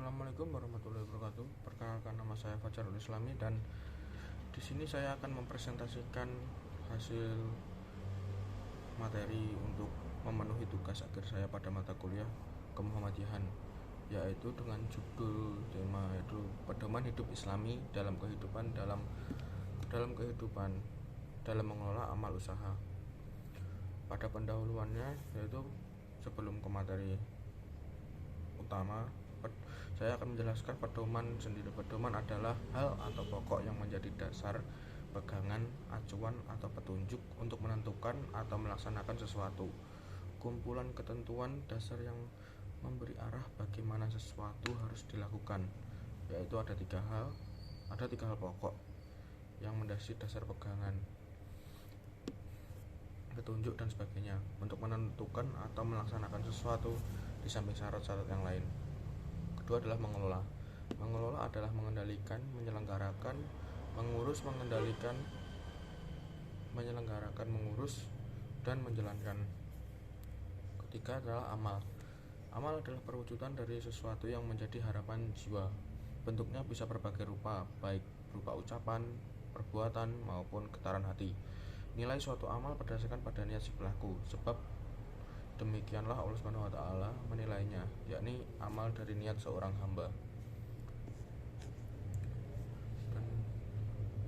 Assalamualaikum warahmatullahi wabarakatuh. Perkenalkan, nama saya Fajarul Islami dan di sini saya akan mempresentasikan hasil materi untuk memenuhi tugas akhir saya pada mata kuliah Kemuhammadiyahan, yaitu dengan judul tema yaitu pedoman hidup Islami dalam kehidupan dalam mengelola amal usaha. Pada pendahuluannya, yaitu sebelum ke materi utama, saya akan menjelaskan pedoman sendiri. Pedoman adalah hal atau pokok yang menjadi dasar, pegangan, acuan, atau petunjuk untuk menentukan atau melaksanakan sesuatu. Kumpulan ketentuan dasar yang memberi arah bagaimana sesuatu harus dilakukan, yaitu ada tiga hal pokok yang mendasari dasar, pegangan, petunjuk, dan sebagainya untuk menentukan atau melaksanakan sesuatu di samping syarat-syarat yang lain. Kedua adalah mengelola. Mengelola adalah mengendalikan, menyelenggarakan, mengurus, mengurus, dan menjalankan. Ketiga adalah amal. Amal adalah perwujudan dari sesuatu yang menjadi harapan jiwa. Bentuknya bisa berbagai rupa, baik berupa ucapan, perbuatan, maupun getaran hati. Nilai suatu amal berdasarkan pada niat si pelaku, sebab demikianlah Allah Subhanahu wa taala menilainya, yakni amal dari niat seorang hamba. Dan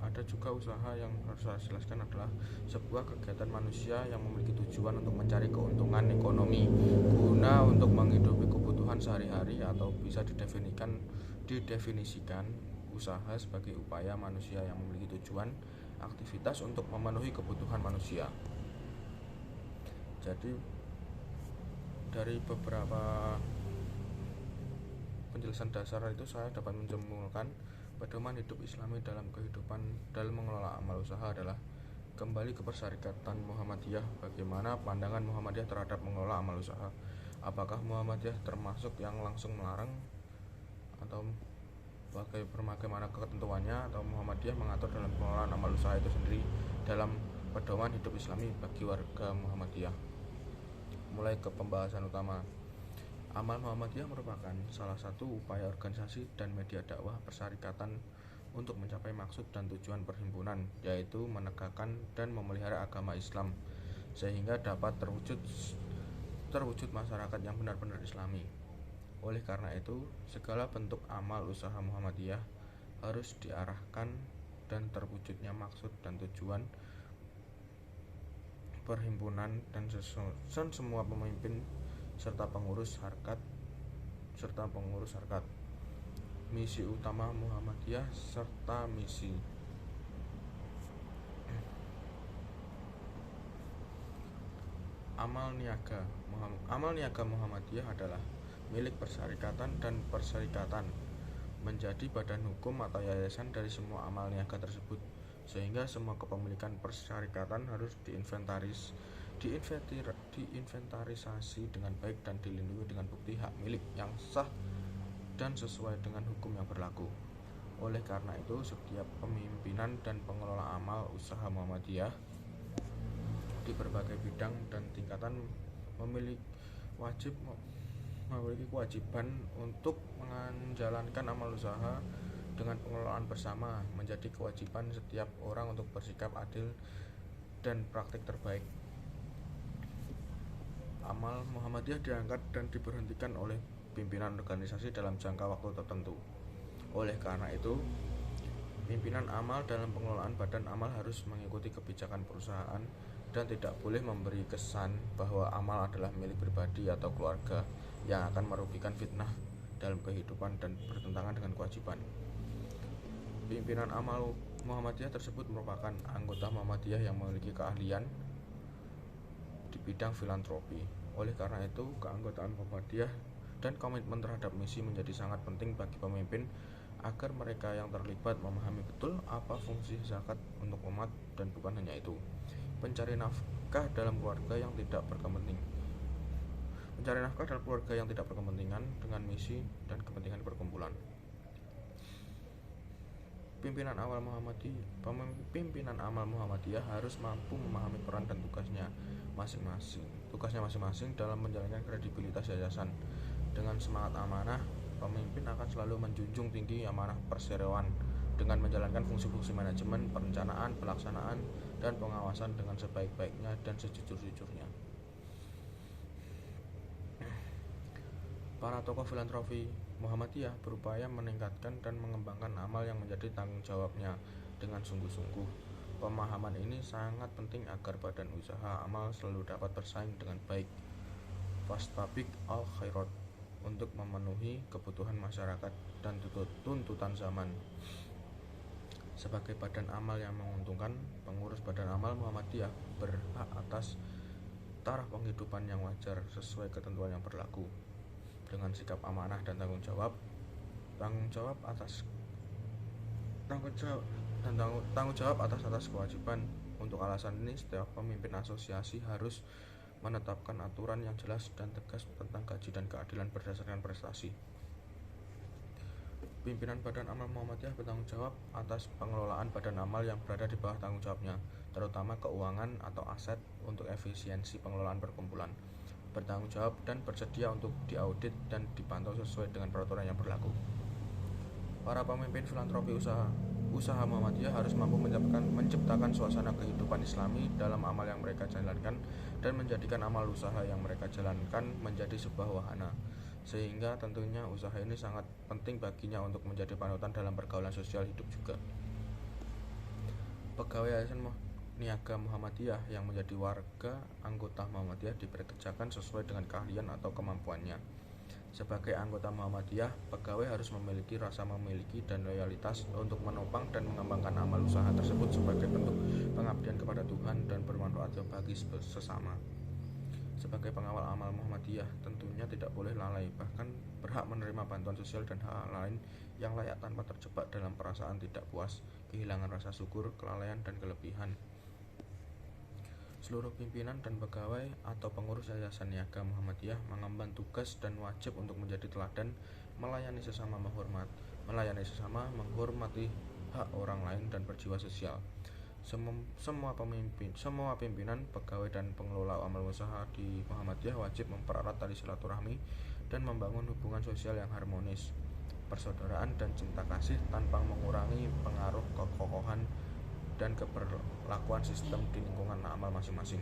ada juga usaha yang harus saya jelaskan adalah sebuah kegiatan manusia yang memiliki tujuan untuk mencari keuntungan ekonomi guna untuk menghidupi kebutuhan sehari-hari, atau bisa didefinisikan usaha sebagai upaya manusia yang memiliki tujuan aktivitas untuk memenuhi kebutuhan manusia. Jadi dari beberapa penjelasan dasar itu saya dapat menyimpulkan pedoman hidup Islami dalam mengelola amal usaha adalah kembali ke persyarikatan Muhammadiyah. Bagaimana pandangan Muhammadiyah terhadap mengelola amal usaha? Apakah Muhammadiyah termasuk yang langsung melarang, atau bagaimana ketentuannya, atau Muhammadiyah mengatur dalam pengelolaan amal usaha itu sendiri dalam pedoman hidup Islami bagi warga Muhammadiyah? Mulai ke pembahasan utama. Amal Muhammadiyah merupakan salah satu upaya organisasi dan media dakwah persyarikatan untuk mencapai maksud dan tujuan perhimpunan, yaitu menegakkan dan memelihara agama Islam sehingga dapat terwujud masyarakat yang benar-benar Islami. Oleh karena itu, segala bentuk amal usaha Muhammadiyah harus diarahkan dan terwujudnya maksud dan tujuan perhimpunan dan semua pemimpin serta pengurus harkat. Misi utama Muhammadiyah serta misi. Amal niaga Muhammadiyah adalah milik persyarikatan, dan persyarikatan menjadi badan hukum atau yayasan dari semua amal niaga tersebut, sehingga semua kepemilikan persyarikatan harus diinventarisasi dengan baik dan dilindungi dengan bukti hak milik yang sah dan sesuai dengan hukum yang berlaku. Oleh karena itu, setiap pemimpinan dan pengelola amal usaha Muhammadiyah di berbagai bidang dan tingkatan memiliki kewajiban untuk menjalankan amal usaha dengan pengelolaan bersama. Menjadi kewajiban setiap orang untuk bersikap adil dan praktik terbaik. Amal Muhammadiyah diangkat dan diberhentikan oleh pimpinan organisasi dalam jangka waktu tertentu. Oleh karena itu, pimpinan amal dalam pengelolaan badan amal harus mengikuti kebijakan perusahaan dan tidak boleh memberi kesan bahwa amal adalah milik pribadi atau keluarga yang akan merugikan fitnah dalam kehidupan dan bertentangan dengan kewajiban. Pimpinan amal Muhammadiyah tersebut merupakan anggota Muhammadiyah yang memiliki keahlian di bidang filantropi. Oleh karena itu, keanggotaan Muhammadiyah dan komitmen terhadap misi menjadi sangat penting bagi pemimpin agar mereka yang terlibat memahami betul apa fungsi zakat untuk umat, dan bukan hanya itu, mencari nafkah dalam keluarga yang tidak berkepentingan dengan misi dan kepentingan perkumpulan. Pimpinan amal Muhammadiyah harus mampu memahami peran dan tugasnya masing-masing dalam menjalankan kredibilitas yayasan dengan semangat amanah Pemimpin akan selalu menjunjung tinggi amanah perseroan dengan menjalankan fungsi-fungsi manajemen, perencanaan, pelaksanaan, dan pengawasan dengan sebaik-baiknya dan sejujur-jujurnya. Para tokoh filantropi Muhammadiyah berupaya meningkatkan dan mengembangkan amal yang menjadi tanggung jawabnya dengan sungguh-sungguh. Pemahaman ini sangat penting agar badan usaha amal selalu dapat bersaing dengan baik. Fastabik al-khairat untuk memenuhi kebutuhan masyarakat dan tuntutan zaman. Sebagai badan amal yang menguntungkan, pengurus badan amal Muhammadiyah berhak atas taraf penghidupan yang wajar sesuai ketentuan yang berlaku. Dengan sikap amanah dan tanggung jawab atas kewajiban. Untuk alasan ini, setiap pemimpin asosiasi harus menetapkan aturan yang jelas dan tegas tentang gaji dan keadilan berdasarkan prestasi. Pimpinan Badan Amal Muhammadiyah bertanggung jawab atas pengelolaan badan amal yang berada di bawah tanggung jawabnya, terutama keuangan atau aset untuk efisiensi pengelolaan perkumpulan. Bertanggung jawab dan bersedia untuk diaudit dan dipantau sesuai dengan peraturan yang berlaku. Para pemimpin filantropi usaha Muhammadiyah harus mampu menciptakan suasana kehidupan Islami dalam amal yang mereka jalankan dan menjadikan amal usaha yang mereka jalankan menjadi sebuah wahana, sehingga tentunya usaha ini sangat penting baginya untuk menjadi panutan dalam pergaulan sosial hidup juga. Pegawai Yayasan Niaga Muhammadiyah yang menjadi warga anggota Muhammadiyah diperkerjakan sesuai dengan keahlian atau kemampuannya. Sebagai anggota Muhammadiyah, pegawai harus memiliki rasa memiliki dan loyalitas untuk menopang dan mengembangkan amal usaha tersebut sebagai bentuk pengabdian kepada Tuhan dan bermanfaat bagi sesama. Sebagai pengawal amal Muhammadiyah, tentunya tidak boleh lalai, bahkan berhak menerima bantuan sosial dan hal lain yang layak tanpa terjebak dalam perasaan tidak puas, kehilangan rasa syukur, kelalaian, dan kelebihan. Seluruh pimpinan dan pegawai atau pengurus Yayasan Niaga Muhammadiyah mengemban tugas dan wajib untuk menjadi teladan, melayani sesama, menghormati hak orang lain, dan berjiwa sosial. Semua pimpinan, pegawai, dan pengelola amal usaha di Muhammadiyah wajib mempererat tali silaturahmi dan membangun hubungan sosial yang harmonis, persaudaraan, dan cinta kasih tanpa mengurangi pengaruh kekokohan dan keberlakuan sistem di lingkungan amal masing-masing.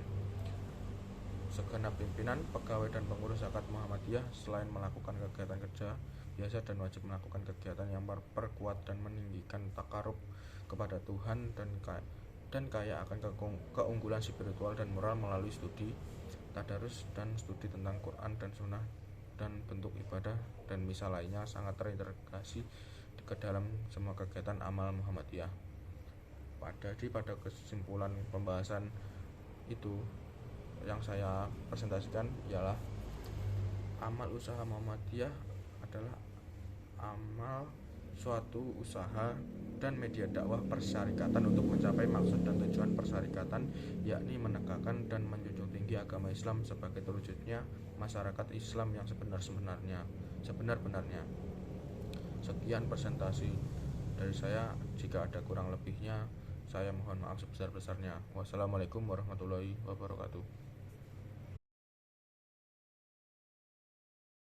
Segenap pimpinan, pegawai, dan pengurus zakat Muhammadiyah selain melakukan kegiatan kerja biasa dan wajib melakukan kegiatan yang memperkuat dan meninggikan takarub kepada Tuhan dan kaya akan keunggulan spiritual dan moral melalui studi, tadarus, dan studi tentang Quran dan Sunnah dan bentuk ibadah dan misa lainnya sangat terintegrasi ke dalam semua kegiatan amal Muhammadiyah. Pada kesimpulan pembahasan itu yang saya presentasikan ialah amal usaha Muhammadiyah adalah amal suatu usaha dan media dakwah persyarikatan untuk mencapai maksud dan tujuan persyarikatan, yakni menegakkan dan menjunjung tinggi agama Islam sebagai terwujudnya masyarakat Islam yang sebenar-benarnya. Sekian presentasi dari saya. Jika ada kurang lebihnya, saya mohon maaf sebesar-besarnya. Wassalamualaikum warahmatullahi wabarakatuh.